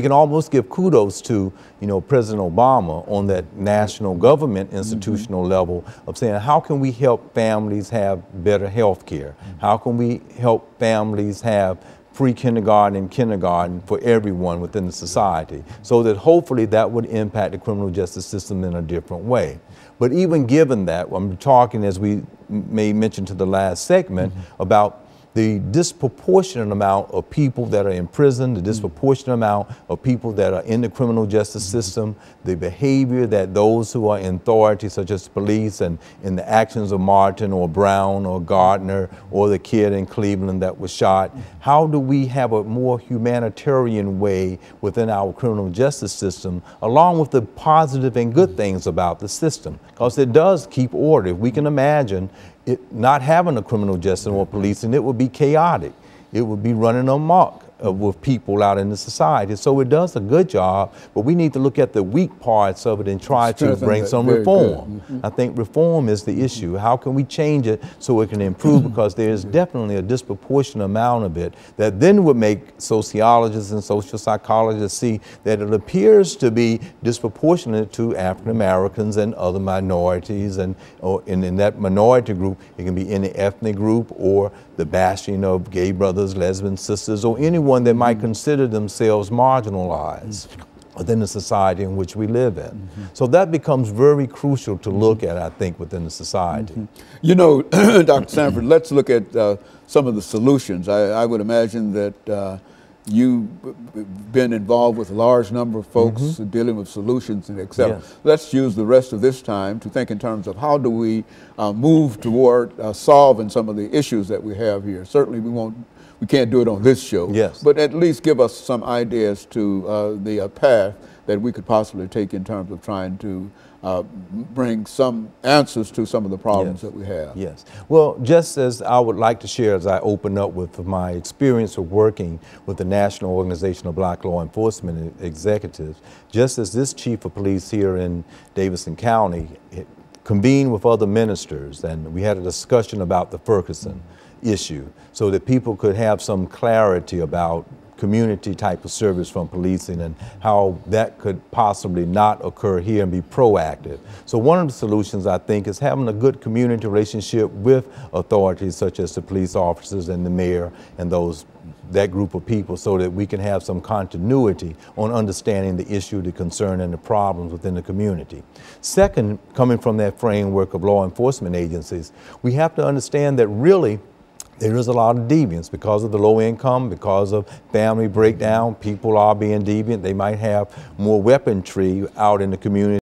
We can almost give kudos to, President Obama on that national government institutional level of saying, how can we help families have better health care? How can we help families have pre-kindergarten and kindergarten for everyone within the society, so that hopefully that would impact the criminal justice system in a different way. But even given that, I'm talking, as we may mention to the last segment, about the disproportionate amount of people that are in prison, the disproportionate amount of people that are in the criminal justice system, the behavior that those who are in authority, such as police, and in the actions of Martin or Brown or Gardner or the kid in Cleveland that was shot, how do we have a more humanitarian way within our criminal justice system, along with the positive and good things about the system? Because it does keep order. If we can imagine it not having a criminal justice or policing, it would be chaotic. It would be running amok with people out in the society. So it does a good job, but we need to look at the weak parts of it and try to bring some reform. I think reform is the issue. How can we change it so it can improve? Because there's definitely a disproportionate amount of it that then would make sociologists and social psychologists see that it appears to be disproportionate to African Americans and other minorities, and in that minority group, it can be any ethnic group or the bashing of gay brothers, lesbian sisters, or anyone that might consider themselves marginalized within the society in which we live in. So that becomes very crucial to look at, I think, within the society. You know, Dr. Sanford, let's look at some of the solutions. I would imagine that you've been involved with a large number of folks dealing with solutions and et cetera. Yes. Let's use the rest of this time to think in terms of how do we move toward solving some of the issues that we have here. Certainly we can't do it on this show, but at least give us some ideas to the path that we could possibly take in terms of trying to bring some answers to some of the problems that we have. Yes. Well, just as I would like to share, as I open up with my experience of working with the National Organization of Black Law Enforcement Executives, just as this chief of police here in Davidson County convened with other ministers, and we had a discussion about the Ferguson issue so that people could have some clarity about community type of service from policing and how that could possibly not occur here and be proactive. So one of the solutions, I think, is having a good community relationship with authorities such as the police officers and the mayor and that group of people, so that we can have some continuity on understanding the issue, the concern, and the problems within the community. Second, coming from that framework of law enforcement agencies, we have to understand that really there is a lot of deviance because of the low income, because of family breakdown. People are being deviant. They might have more weaponry out in the community